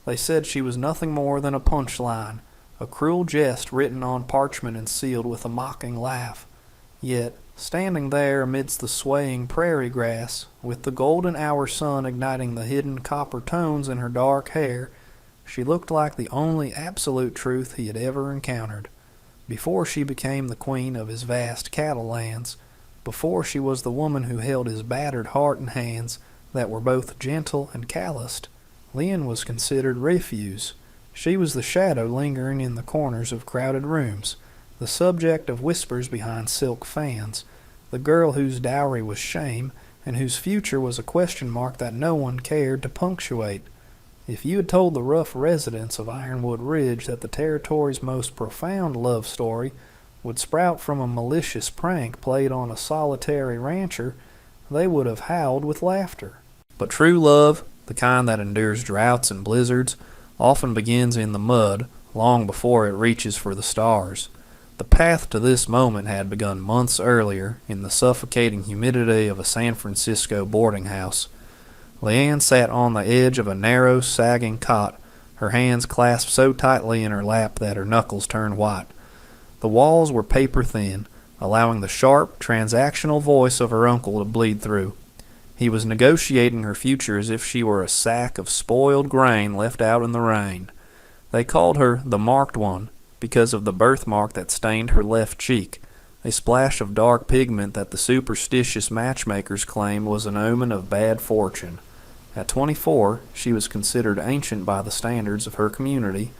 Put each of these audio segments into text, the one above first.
They said she was nothing more than a punchline, a cruel jest written on parchment and sealed with a mocking laugh. Yet, standing there amidst the swaying prairie grass, with the golden hour sun igniting the hidden copper tones in her dark hair, she looked like the only absolute truth he had ever encountered. Before she became the queen of his vast cattle lands, before she was the woman who held his battered heart in hands that were both gentle and calloused, Lynn was considered refuse. She was the shadow lingering in the corners of crowded rooms, the subject of whispers behind silk fans, the girl whose dowry was shame, and whose future was a question mark that no one cared to punctuate. If you had told the rough residents of Ironwood Ridge that the territory's most profound love story would sprout from a malicious prank played on a solitary rancher, they would have howled with laughter. But true love, the kind that endures droughts and blizzards, often begins in the mud long before it reaches for the stars. The path to this moment had begun months earlier in the suffocating humidity of a San Francisco boarding house. Leanne sat on the edge of a narrow, sagging cot, her hands clasped so tightly in her lap that her knuckles turned white. The walls were paper thin, allowing the sharp, transactional voice of her uncle to bleed through. He was negotiating her future as if she were a sack of spoiled grain left out in the rain. They called her the Marked One because of the birthmark that stained her left cheek, a splash of dark pigment that the superstitious matchmakers claimed was an omen of bad fortune. At 24, she was considered ancient by the standards of her community,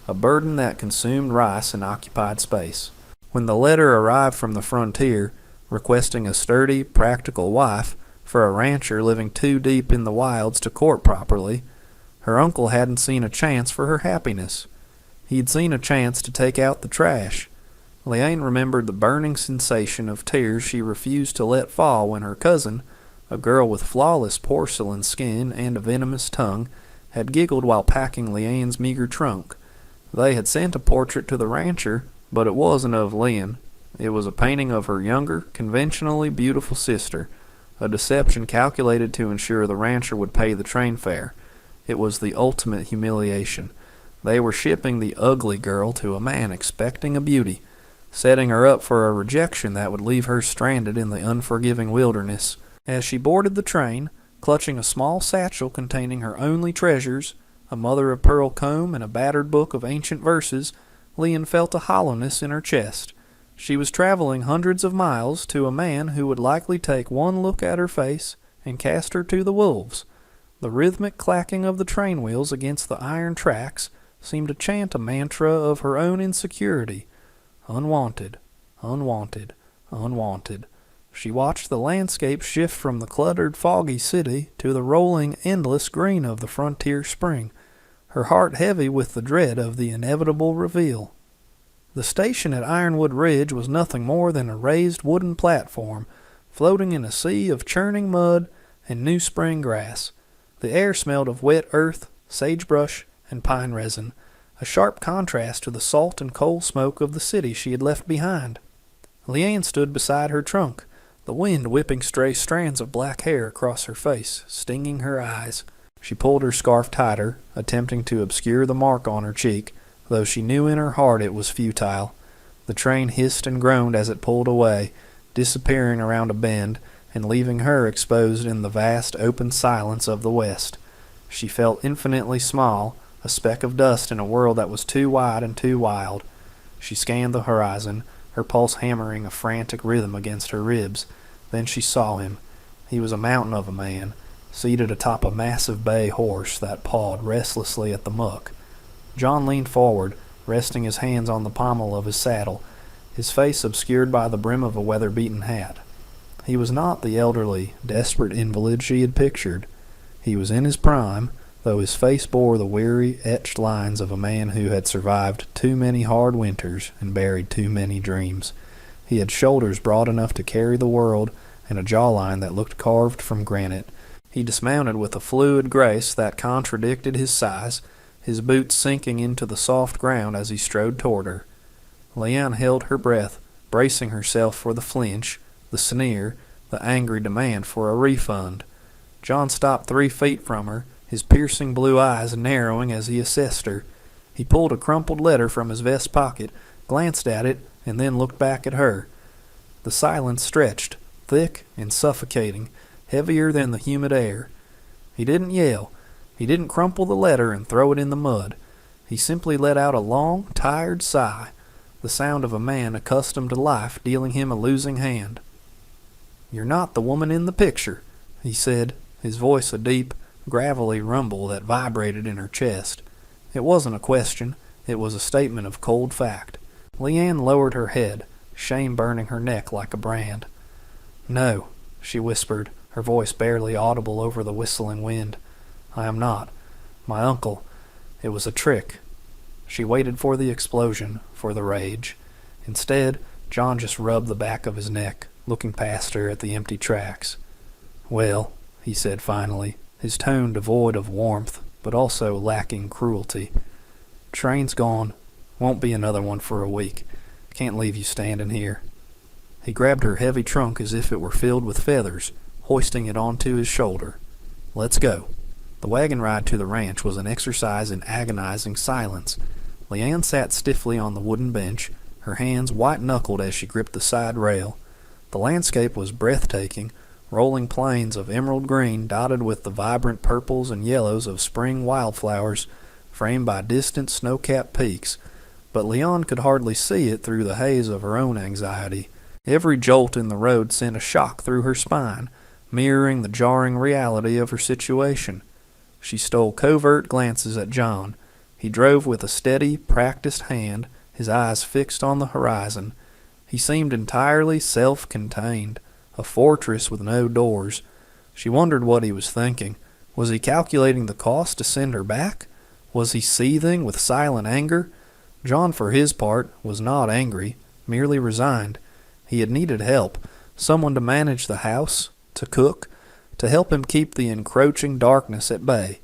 a burden that consumed rice and occupied space. When the letter arrived from the frontier, requesting a sturdy, practical wife for a rancher living too deep in the wilds to court properly, her uncle hadn't seen a chance for her happiness. He'd seen a chance to take out the trash. Leanne remembered the burning sensation of tears she refused to let fall when her cousin, a girl with flawless porcelain skin and a venomous tongue, had giggled while packing Leanne's meager trunk. They had sent a portrait to the rancher, but it wasn't of Lynn. It was a painting of her younger, conventionally beautiful sister, a deception calculated to ensure the rancher would pay the train fare. It was the ultimate humiliation. They were shipping the ugly girl to a man expecting a beauty, setting her up for a rejection that would leave her stranded in the unforgiving wilderness. As she boarded the train, clutching a small satchel containing her only treasures, a mother-of-pearl comb and a battered book of ancient verses, Lynn felt a hollowness in her chest. She was traveling hundreds of miles to a man who would likely take one look at her face and cast her to the wolves. The rhythmic clacking of the train wheels against the iron tracks seemed to chant a mantra of her own insecurity. Unwanted, unwanted, unwanted. She watched the landscape shift from the cluttered, foggy city to the rolling, endless green of the frontier spring, her heart heavy with the dread of the inevitable reveal. The station at Ironwood Ridge was nothing more than a raised wooden platform, floating in a sea of churning mud and new spring grass. The air smelled of wet earth, sagebrush, and pine resin, a sharp contrast to the salt and coal smoke of the city she had left behind. Leanne stood beside her trunk, the wind whipping stray strands of black hair across her face, stinging her eyes. She pulled her scarf tighter, attempting to obscure the mark on her cheek, though she knew in her heart it was futile. The train hissed and groaned as it pulled away, disappearing around a bend, and leaving her exposed in the vast open silence of the west. She felt infinitely small, a speck of dust in a world that was too wide and too wild. She scanned the horizon, her pulse hammering a frantic rhythm against her ribs. Then she saw him. He was a mountain of a man, seated atop a massive bay horse that pawed restlessly at the muck. John leaned forward, resting his hands on the pommel of his saddle, his face obscured by the brim of a weather-beaten hat. He was not the elderly, desperate invalid she had pictured. He was in his prime, though his face bore the weary, etched lines of a man who had survived too many hard winters and buried too many dreams. He had shoulders broad enough to carry the world, and a jawline that looked carved from granite. He dismounted with a fluid grace that contradicted his size, his boots sinking into the soft ground as he strode toward her. Leanne held her breath, bracing herself for the flinch, the sneer, the angry demand for a refund. John stopped 3 feet from her, his piercing blue eyes narrowing as he assessed her. He pulled a crumpled letter from his vest pocket, glanced at it, and then looked back at her. The silence stretched, thick and suffocating, heavier than the humid air. He didn't yell. He didn't crumple the letter and throw it in the mud. He simply let out a long, tired sigh, the sound of a man accustomed to life dealing him a losing hand. "You're not the woman in the picture," he said, his voice a deep, gravelly rumble that vibrated in her chest. It wasn't a question. It was a statement of cold fact. Leanne lowered her head, shame burning her neck like a brand. "No," she whispered, her voice barely audible over the whistling wind. "I am not. My uncle. It was a trick." She waited for the explosion, for the rage. Instead, John just rubbed the back of his neck, looking past her at the empty tracks. "Well," he said finally, his tone devoid of warmth, but also lacking cruelty. "Train's gone. Won't be another one for a week. Can't leave you standing here." He grabbed her heavy trunk as if it were filled with feathers, hoisting it onto his shoulder. "Let's go." The wagon ride to the ranch was an exercise in agonizing silence. Leanne sat stiffly on the wooden bench, her hands white-knuckled as she gripped the side rail. The landscape was breathtaking, rolling plains of emerald green dotted with the vibrant purples and yellows of spring wildflowers, framed by distant snow-capped peaks, but Leanne could hardly see it through the haze of her own anxiety. Every jolt in the road sent a shock through her spine, mirroring the jarring reality of her situation. She stole covert glances at John. He drove with a steady, practiced hand, his eyes fixed on the horizon. He seemed entirely self-contained, a fortress with no doors. She wondered what he was thinking. Was he calculating the cost to send her back? Was he seething with silent anger? John, for his part, was not angry, merely resigned. He had needed help, someone to manage the house, to cook, to help him keep the encroaching darkness at bay.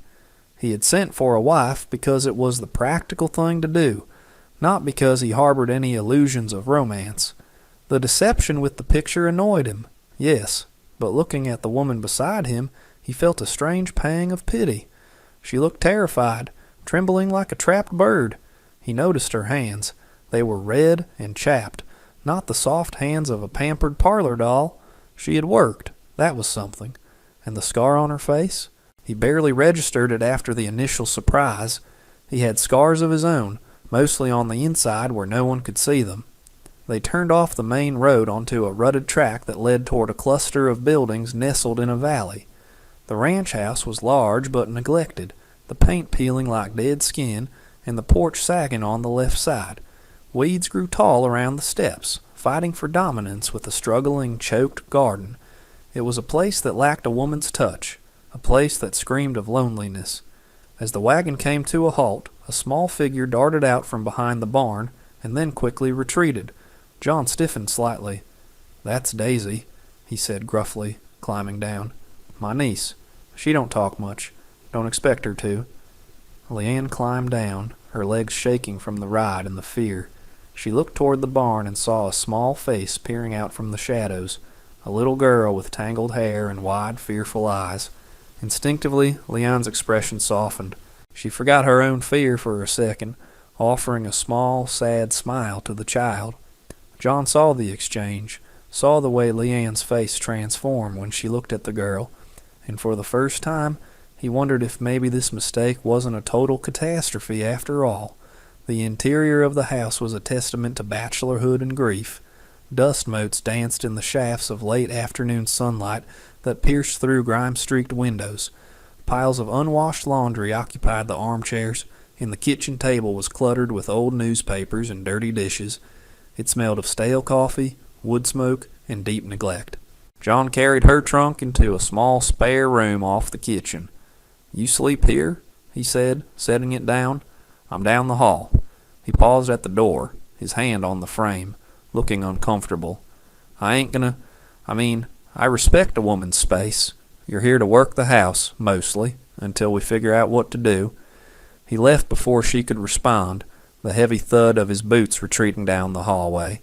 He had sent for a wife because it was the practical thing to do, not because he harbored any illusions of romance. The deception with the picture annoyed him, yes, but looking at the woman beside him, he felt a strange pang of pity. She looked terrified, trembling like a trapped bird. He noticed her hands. They were red and chapped, not the soft hands of a pampered parlor doll. She had worked. That was something. And the scar on her face? He barely registered it after the initial surprise. He had scars of his own, mostly on the inside where no one could see them. They turned off the main road onto a rutted track that led toward a cluster of buildings nestled in a valley. The ranch house was large but neglected, the paint peeling like dead skin, and the porch sagging on the left side. Weeds grew tall around the steps, fighting for dominance with the struggling, choked garden. It was a place that lacked a woman's touch, a place that screamed of loneliness. As the wagon came to a halt, a small figure darted out from behind the barn and then quickly retreated. John stiffened slightly. "That's Daisy," he said gruffly, climbing down. "My niece. She don't talk much. Don't expect her to." Leanne climbed down, her legs shaking from the ride and the fear. She looked toward the barn and saw a small face peering out from the shadows, a little girl with tangled hair and wide, fearful eyes. Instinctively, Leanne's expression softened. She forgot her own fear for a second, offering a small, sad smile to the child. John saw the exchange, saw the way Leanne's face transform when she looked at the girl, and for the first time, he wondered if maybe this mistake wasn't a total catastrophe after all. The interior of the house was a testament to bachelorhood and grief. Dust motes danced in the shafts of late afternoon sunlight that pierced through grime-streaked windows. Piles of unwashed laundry occupied the armchairs, and the kitchen table was cluttered with old newspapers and dirty dishes. It smelled of stale coffee, wood smoke, and deep neglect. John carried her trunk into a small spare room off the kitchen. "You sleep here?" he said, setting it down. "I'm down the hall." He paused at the door, his hand on the frame, looking uncomfortable. I respect a woman's space. You're here to work the house, mostly, until we figure out what to do." He left before she could respond, the heavy thud of his boots retreating down the hallway.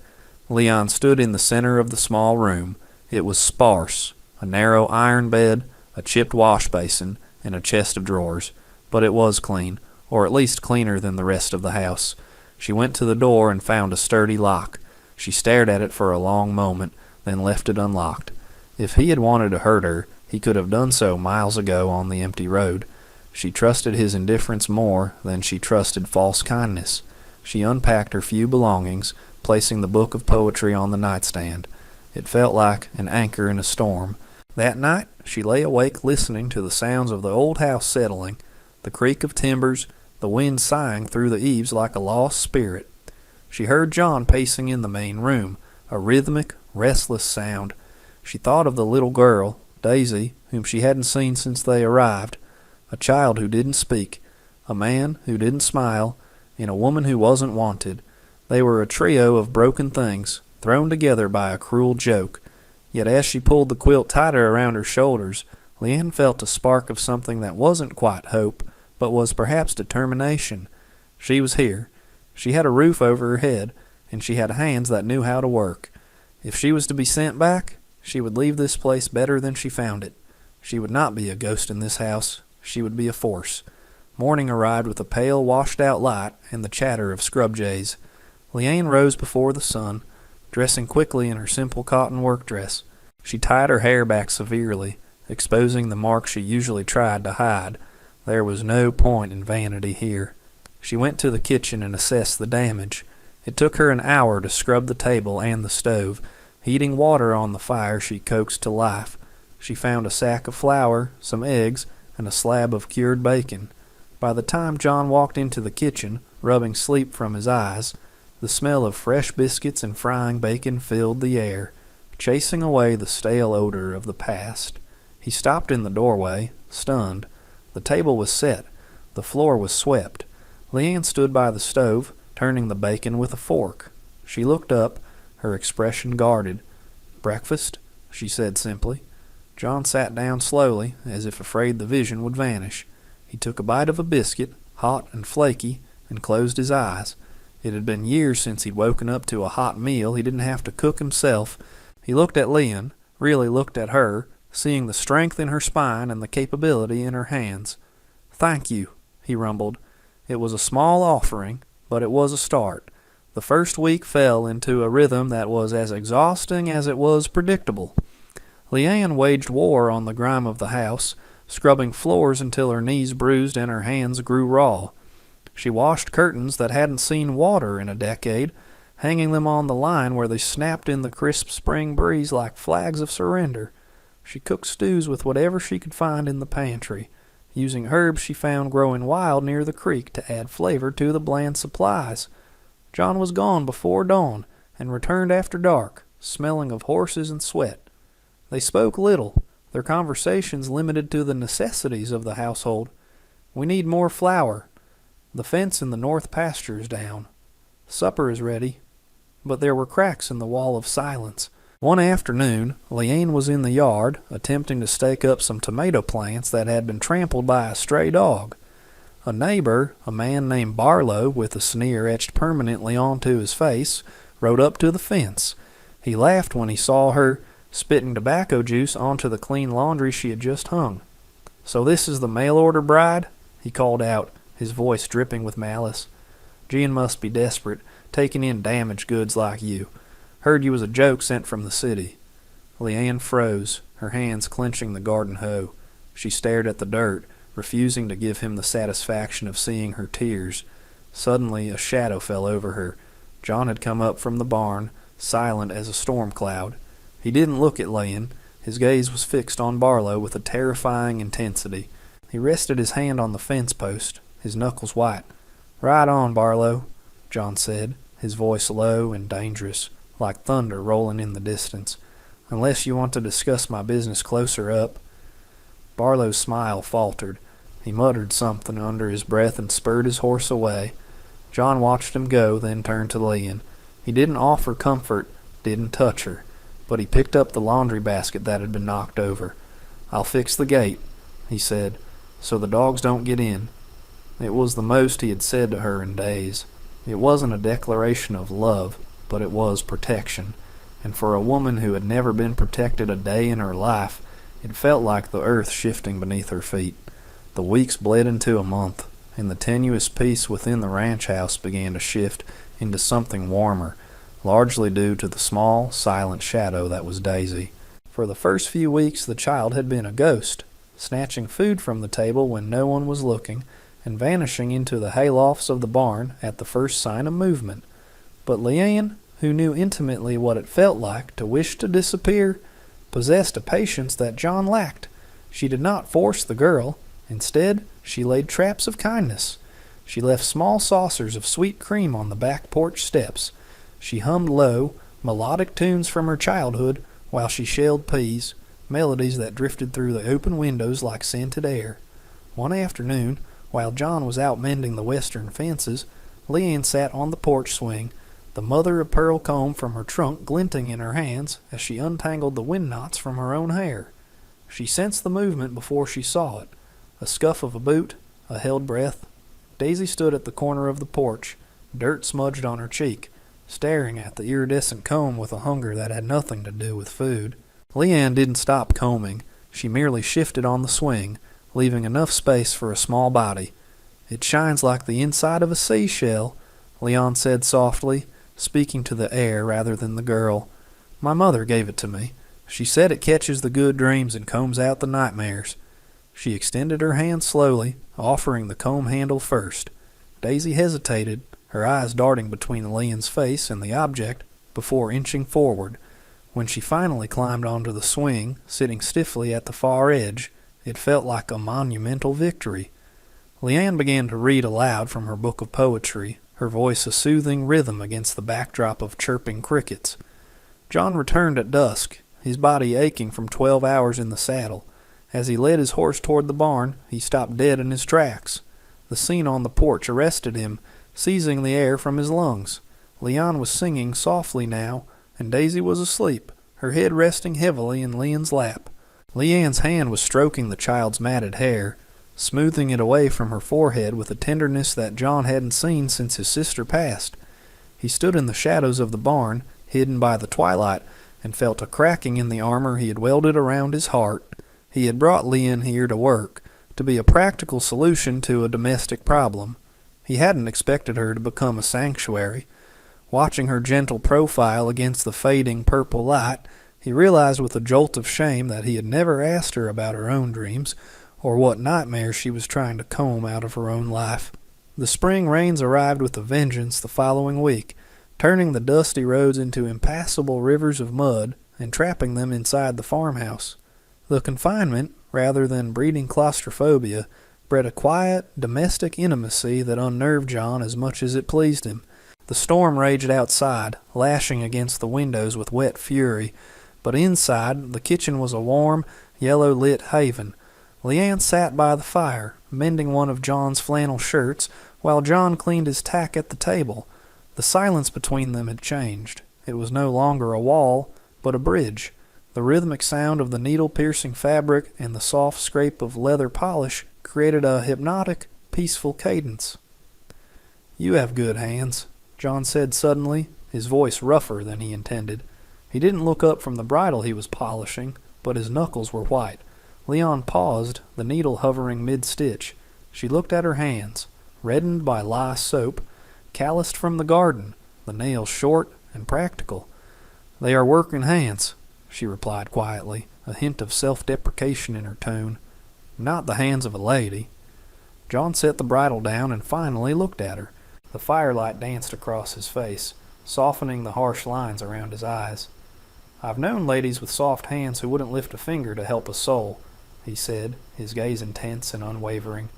Leon stood in the center of the small room. It was sparse, a narrow iron bed, a chipped wash basin, and a chest of drawers, but it was clean, or at least cleaner than the rest of the house. She went to the door and found a sturdy lock. She stared at it for a long moment, then left it unlocked. If he had wanted to hurt her, he could have done so miles ago on the empty road. She trusted his indifference more than she trusted false kindness. She unpacked her few belongings, placing the book of poetry on the nightstand. It felt like an anchor in a storm. That night she lay awake listening to the sounds of the old house settling, the creak of timbers, the wind sighing through the eaves like a lost spirit. She heard John pacing in the main room, a rhythmic, restless sound. She thought of the little girl, Daisy, whom she hadn't seen since they arrived, a child who didn't speak, a man who didn't smile, and a woman who wasn't wanted. They were a trio of broken things, thrown together by a cruel joke. Yet as she pulled the quilt tighter around her shoulders, Leanne felt a spark of something that wasn't quite hope, but was perhaps determination. She was here. She had a roof over her head, and she had hands that knew how to work. If she was to be sent back, she would leave this place better than she found it. She would not be a ghost in this house. She would be a force. Morning arrived with a pale, washed-out light and the chatter of scrub jays. Leanne rose before the sun, dressing quickly in her simple cotton work dress. She tied her hair back severely, exposing the marks she usually tried to hide. There was no point in vanity here. She went to the kitchen and assessed the damage. It took her an hour to scrub the table and the stove. Heating water on the fire she coaxed to life. She found a sack of flour, some eggs, and a slab of cured bacon. By the time John walked into the kitchen, rubbing sleep from his eyes, the smell of fresh biscuits and frying bacon filled the air, chasing away the stale odor of the past. He stopped in the doorway, stunned. The table was set. The floor was swept. Leanne stood by the stove, turning the bacon with a fork. She looked up, her expression guarded. "Breakfast?" she said simply. John sat down slowly, as if afraid the vision would vanish. He took a bite of a biscuit, hot and flaky, and closed his eyes. It had been years since he'd woken up to a hot meal he didn't have to cook himself. He looked at Leanne, really looked at her, seeing the strength in her spine and the capability in her hands. "Thank you," he rumbled. It was a small offering, but it was a start. The first week fell into a rhythm that was as exhausting as it was predictable. Leanne waged war on the grime of the house, scrubbing floors until her knees bruised and her hands grew raw. She washed curtains that hadn't seen water in a decade, hanging them on the line where they snapped in the crisp spring breeze like flags of surrender. She cooked stews with whatever she could find in the pantry, using herbs she found growing wild near the creek to add flavor to the bland supplies. John was gone before dawn and returned after dark, smelling of horses and sweat. They spoke little, their conversations limited to the necessities of the household. "We need more flour. The fence in the north pasture is down. Supper is ready." But there were cracks in the wall of silence. One afternoon, Leanne was in the yard, attempting to stake up some tomato plants that had been trampled by a stray dog. A neighbor, a man named Barlow, with a sneer etched permanently onto his face, rode up to the fence. He laughed when he saw her, spitting tobacco juice onto the clean laundry she had just hung. "So this is the mail-order bride?" he called out, his voice dripping with malice. "Gin must be desperate, taking in damaged goods like you. Heard you was a joke sent from the city." Leanne froze, her hands clenching the garden hoe. She stared at the dirt, refusing to give him the satisfaction of seeing her tears. Suddenly a shadow fell over her. John had come up from the barn, silent as a storm cloud. He didn't look at Leanne. His gaze was fixed on Barlow with a terrifying intensity. He rested his hand on the fence post, his knuckles white. "Right on, Barlow," John said, his voice low and dangerous, like thunder rolling in the distance. "Unless you want to discuss my business closer up." Barlow's smile faltered. He muttered something under his breath and spurred his horse away. John watched him go, then turned to Leanne. He didn't offer comfort, didn't touch her, but he picked up the laundry basket that had been knocked over. "I'll fix the gate," he said, "so the dogs don't get in." It was the most he had said to her in days. It wasn't a declaration of love, but it was protection. And for a woman who had never been protected a day in her life, it felt like the earth shifting beneath her feet. The weeks bled into a month, and the tenuous peace within the ranch house began to shift into something warmer, largely due to the small, silent shadow that was Daisy. For the first few weeks the child had been a ghost, snatching food from the table when no one was looking, and vanishing into the haylofts of the barn at the first sign of movement. But Leanne, who knew intimately what it felt like to wish to disappear, possessed a patience that John lacked. She did not force the girl. Instead, she laid traps of kindness. She left small saucers of sweet cream on the back porch steps. She hummed low, melodic tunes from her childhood while she shelled peas, melodies that drifted through the open windows like scented air. One afternoon, while John was out mending the western fences, Leanne sat on the porch swing, the mother-of-pearl comb from her trunk glinting in her hands as she untangled the wind knots from her own hair. She sensed the movement before she saw it. A scuff of a boot, a held breath. Daisy stood at the corner of the porch, dirt smudged on her cheek, staring at the iridescent comb with a hunger that had nothing to do with food. Leanne didn't stop combing. She merely shifted on the swing, leaving enough space for a small body. "It shines like the inside of a seashell," Leon said softly, speaking to the air rather than the girl. "My mother gave it to me. She said it catches the good dreams and combs out the nightmares." She extended her hand slowly, offering the comb handle first. Daisy hesitated, her eyes darting between Leon's face and the object, before inching forward. When she finally climbed onto the swing, sitting stiffly at the far edge, it felt like a monumental victory. Leanne began to read aloud from her book of poetry, her voice a soothing rhythm against the backdrop of chirping crickets. John returned at dusk, his body aching from 12 hours in the saddle. As he led his horse toward the barn, he stopped dead in his tracks. The scene on the porch arrested him, seizing the air from his lungs. Leon was singing softly now, and Daisy was asleep, her head resting heavily in Leon's lap. Leanne's hand was stroking the child's matted hair, smoothing it away from her forehead with a tenderness that John hadn't seen since his sister passed. He stood in the shadows of the barn, hidden by the twilight, and felt a cracking in the armor he had welded around his heart. He had brought Leanne here to work, to be a practical solution to a domestic problem. He hadn't expected her to become a sanctuary. Watching her gentle profile against the fading purple light, he realized with a jolt of shame that he had never asked her about her own dreams, or what nightmares she was trying to comb out of her own life. The spring rains arrived with a vengeance the following week, turning the dusty roads into impassable rivers of mud and trapping them inside the farmhouse. The confinement, rather than breeding claustrophobia, bred a quiet, domestic intimacy that unnerved John as much as it pleased him. The storm raged outside, lashing against the windows with wet fury, but inside, the kitchen was a warm, yellow-lit haven. Leanne sat by the fire, mending one of John's flannel shirts, while John cleaned his tack at the table. The silence between them had changed. It was no longer a wall, but a bridge. The rhythmic sound of the needle-piercing fabric and the soft scrape of leather polish created a hypnotic, peaceful cadence. "You have good hands," John said suddenly, his voice rougher than he intended. He didn't look up from the bridle he was polishing, but his knuckles were white. Leon paused, the needle hovering mid-stitch. She looked at her hands, reddened by lye soap, calloused from the garden, the nails short and practical. "They are working hands," she replied quietly, a hint of self-deprecation in her tone. "Not the hands of a lady." John set the bridle down and finally looked at her. The firelight danced across his face, softening the harsh lines around his eyes. "I've known ladies with soft hands who wouldn't lift a finger to help a soul," he said, his gaze intense and unwavering.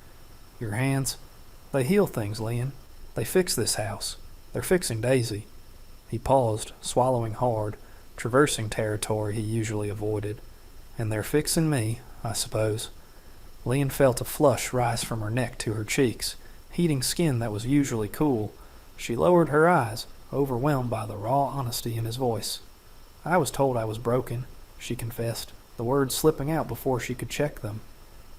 "Your hands, they heal things, Leon. They fix this house. They're fixing Daisy." He paused, swallowing hard, traversing territory he usually avoided. "And they're fixing me, I suppose." Leanne felt a flush rise from her neck to her cheeks, heating skin that was usually cool. She lowered her eyes, overwhelmed by the raw honesty in his voice. "I was told I was broken," she confessed, the words slipping out before she could check them.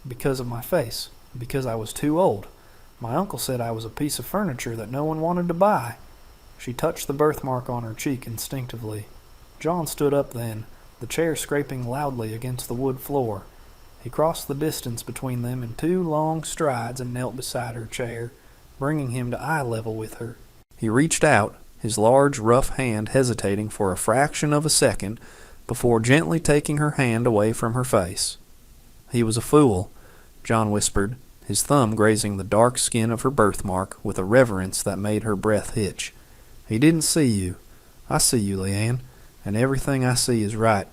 "Because of my face, because I was too old. My uncle said I was a piece of furniture that no one wanted to buy." She touched the birthmark on her cheek instinctively. John stood up then, the chair scraping loudly against the wood floor. He crossed the distance between them in 2 long strides and knelt beside her chair, bringing him to eye level with her. He reached out, his large, rough hand hesitating for a fraction of a second before gently taking her hand away from her face. "He was a fool," John whispered, his thumb grazing the dark skin of her birthmark with a reverence that made her breath hitch. "He didn't see you. I see you, Leanne, and everything I see is right."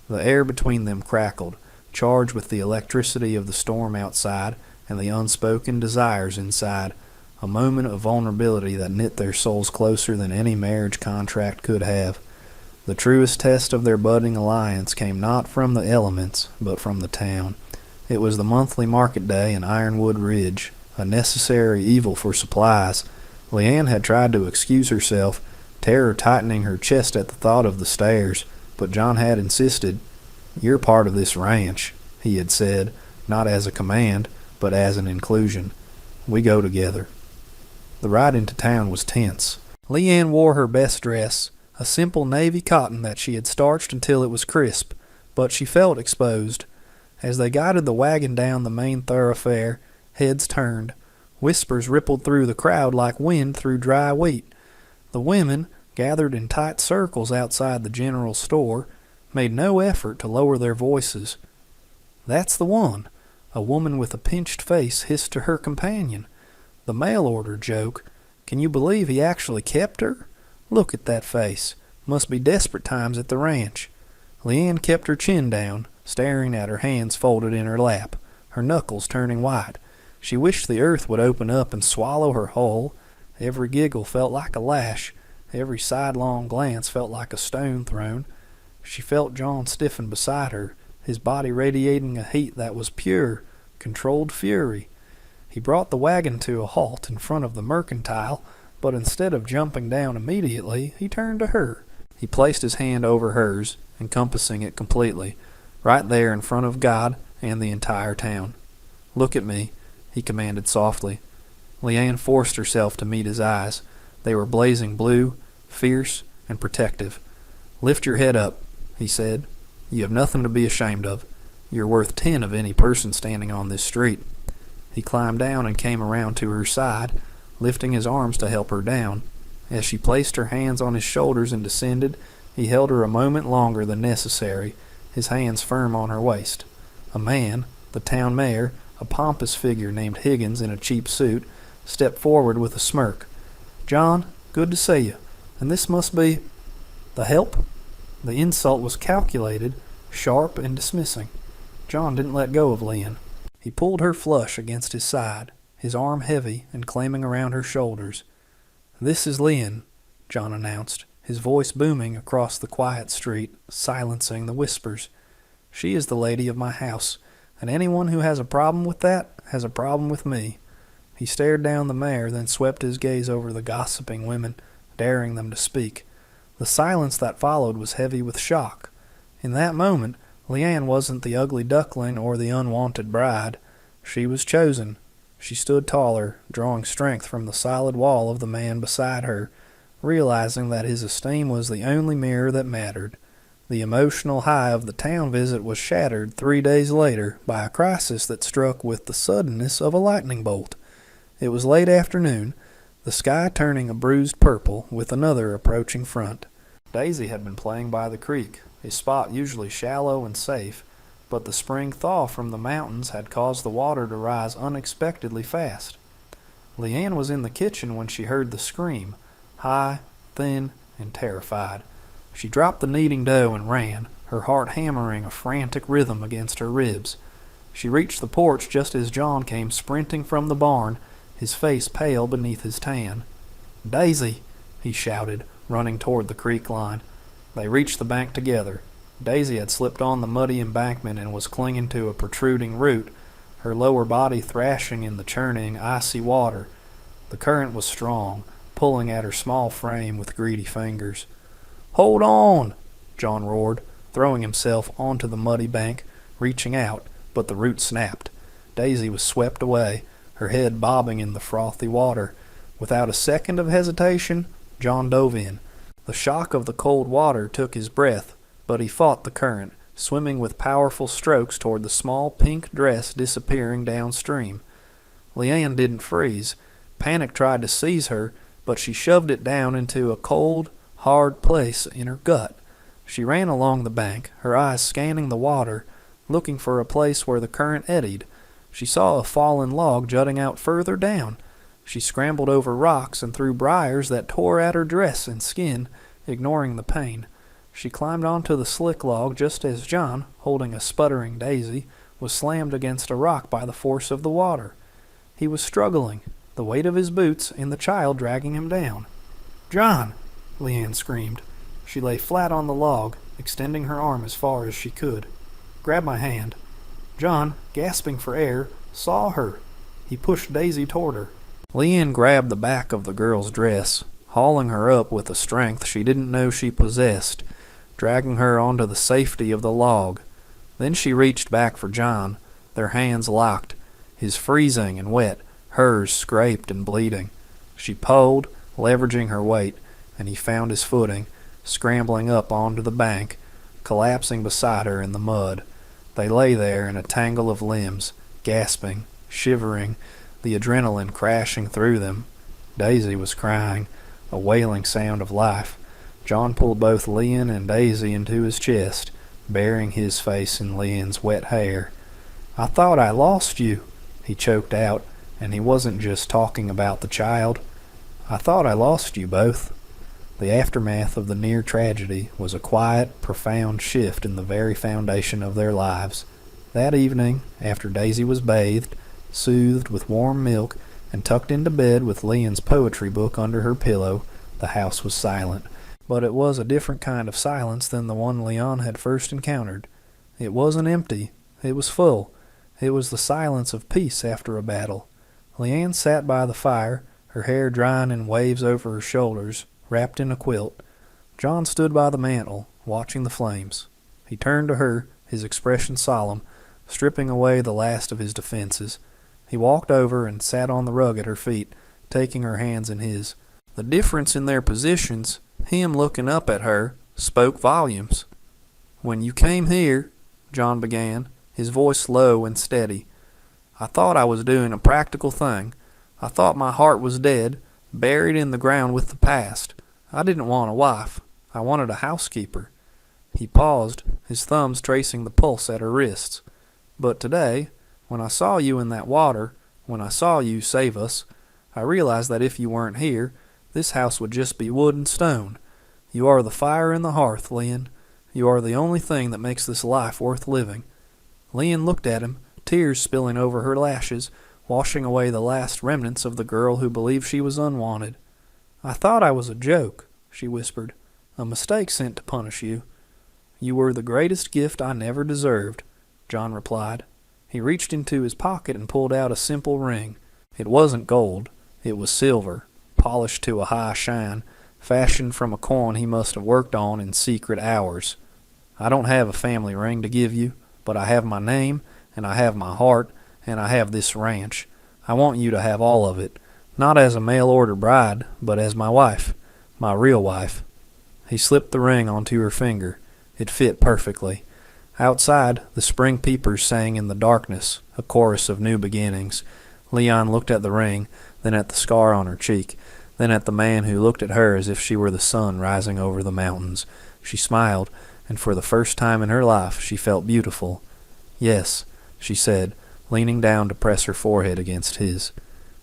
The air between them crackled, charged with the electricity of the storm outside and the unspoken desires inside, a moment of vulnerability that knit their souls closer than any marriage contract could have. The truest test of their budding alliance came not from the elements, but from the town. It was the monthly market day in Ironwood Ridge, a necessary evil for supplies. Leanne had tried to excuse herself, terror tightening her chest at the thought of the stairs, but John had insisted. "You're part of this ranch," he had said, not as a command, but as an inclusion. "We go together." The ride into town was tense. Leanne wore her best dress, a simple navy cotton that she had starched until it was crisp, but she felt exposed. As they guided the wagon down the main thoroughfare, heads turned. Whispers rippled through the crowd like wind through dry wheat. The women, gathered in tight circles outside the general store, made no effort to lower their voices. "That's the one," a woman with a pinched face hissed to her companion. "The mail order joke. Can you believe he actually kept her? Look at that face. Must be desperate times at the ranch." Leanne kept her chin down, staring at her hands folded in her lap, her knuckles turning white. She wished the earth would open up and swallow her whole. Every giggle felt like a lash. Every sidelong glance felt like a stone thrown. She felt John stiffen beside her, his body radiating a heat that was pure, controlled fury. He brought the wagon to a halt in front of the mercantile, but instead of jumping down immediately, he turned to her. He placed his hand over hers, encompassing it completely, right there in front of God and the entire town. "Look at me," he commanded softly. Leanne forced herself to meet his eyes. They were blazing blue, fierce, and protective. "Lift your head up," he said. "You have nothing to be ashamed of. You're worth 10 of any person standing on this street." He climbed down and came around to her side, lifting his arms to help her down. As she placed her hands on his shoulders and descended, he held her a moment longer than necessary, his hands firm on her waist. A man, the town mayor, a pompous figure named Higgins in a cheap suit, stepped forward with a smirk. "John, good to see you. And this must be the help?" The insult was calculated, sharp, and dismissing. John didn't let go of Lynn. He pulled her flush against his side, his arm heavy and claiming around her shoulders. "This is Lynn," John announced, his voice booming across the quiet street, silencing the whispers. "She is the lady of my house, and anyone who has a problem with that has a problem with me." He stared down the mayor, then swept his gaze over the gossiping women, daring them to speak. The silence that followed was heavy with shock. In that moment, Leanne wasn't the ugly duckling or the unwanted bride. She was chosen. She stood taller, drawing strength from the solid wall of the man beside her, realizing that his esteem was the only mirror that mattered. The emotional high of the town visit was shattered 3 days later by a crisis that struck with the suddenness of a lightning bolt. It was late afternoon, the sky turning a bruised purple with another approaching front. Daisy had been playing by the creek, a spot usually shallow and safe, but the spring thaw from the mountains had caused the water to rise unexpectedly fast. Leanne was in the kitchen when she heard the scream, high, thin, and terrified. She dropped the kneading dough and ran, her heart hammering a frantic rhythm against her ribs. She reached the porch just as John came sprinting from the barn, his face pale beneath his tan. "Daisy!" he shouted, running toward the creek line. They reached the bank together. Daisy had slipped on the muddy embankment and was clinging to a protruding root, her lower body thrashing in the churning, icy water. The current was strong, pulling at her small frame with greedy fingers. "Hold on!" John roared, throwing himself onto the muddy bank, reaching out, but the root snapped. Daisy was swept away, her head bobbing in the frothy water. Without a second of hesitation, John dove in. The shock of the cold water took his breath, but he fought the current, swimming with powerful strokes toward the small pink dress disappearing downstream. Leanne didn't freeze. Panic tried to seize her, but she shoved it down into a cold, hard place in her gut. She ran along the bank, her eyes scanning the water, looking for a place where the current eddied. She saw a fallen log jutting out further down. She scrambled over rocks and through briars that tore at her dress and skin, ignoring the pain. She climbed onto the slick log just as John, holding a sputtering Daisy, was slammed against a rock by the force of the water. He was struggling, the weight of his boots and the child dragging him down. "John!" Leanne screamed. She lay flat on the log, extending her arm as far as she could. "Grab my hand." John, gasping for air, saw her. He pushed Daisy toward her. Leanne grabbed the back of the girl's dress, hauling her up with a strength she didn't know she possessed, dragging her onto the safety of the log. Then she reached back for John, their hands locked, his freezing and wet, hers scraped and bleeding. She pulled, leveraging her weight, and he found his footing, scrambling up onto the bank, collapsing beside her in the mud. They lay there in a tangle of limbs, gasping, shivering, the adrenaline crashing through them. Daisy was crying, a wailing sound of life. John pulled both Leanne and Daisy into his chest, burying his face in Leanne's wet hair. "I thought I lost you," he choked out, and he wasn't just talking about the child. "I thought I lost you both." The aftermath of the near tragedy was a quiet, profound shift in the very foundation of their lives. That evening, after Daisy was bathed, soothed with warm milk, and tucked into bed with Leanne's poetry book under her pillow, the house was silent. But it was a different kind of silence than the one Leon had first encountered. It wasn't empty. It was full. It was the silence of peace after a battle. Leanne sat by the fire, her hair drying in waves over her shoulders, wrapped in a quilt. John stood by the mantel, watching the flames. He turned to her, his expression solemn, stripping away the last of his defenses. He walked over and sat on the rug at her feet, taking her hands in his. The difference in their positions, him looking up at her, spoke volumes. "When you came here," John began, his voice low and steady, "I thought I was doing a practical thing. I thought my heart was dead, buried in the ground with the past. I didn't want a wife. I wanted a housekeeper." He paused, his thumbs tracing the pulse at her wrists. "But today, when I saw you in that water, when I saw you save us, I realized that if you weren't here, this house would just be wood and stone. You are the fire in the hearth, Leanne. You are the only thing that makes this life worth living." Leanne looked at him, tears spilling over her lashes, washing away the last remnants of the girl who believed she was unwanted. "I thought I was a joke," she whispered, "a mistake sent to punish you." "You were the greatest gift I never deserved," John replied. He reached into his pocket and pulled out a simple ring. It wasn't gold. It was silver, polished to a high shine, fashioned from a coin he must have worked on in secret hours. "I don't have a family ring to give you, but I have my name, and I have my heart, and I have this ranch. I want you to have all of it, not as a mail-order bride, but as my wife, my real wife." He slipped the ring onto her finger. It fit perfectly. Outside, the spring peepers sang in the darkness, a chorus of new beginnings. Leon looked at the ring, then at the scar on her cheek, then at the man who looked at her as if she were the sun rising over the mountains. She smiled, and for the first time in her life she felt beautiful. "Yes," she said, leaning down to press her forehead against his.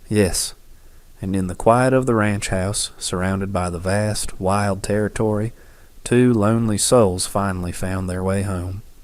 "Yes." And in the quiet of the ranch house, surrounded by the vast, wild territory, two lonely souls finally found their way home.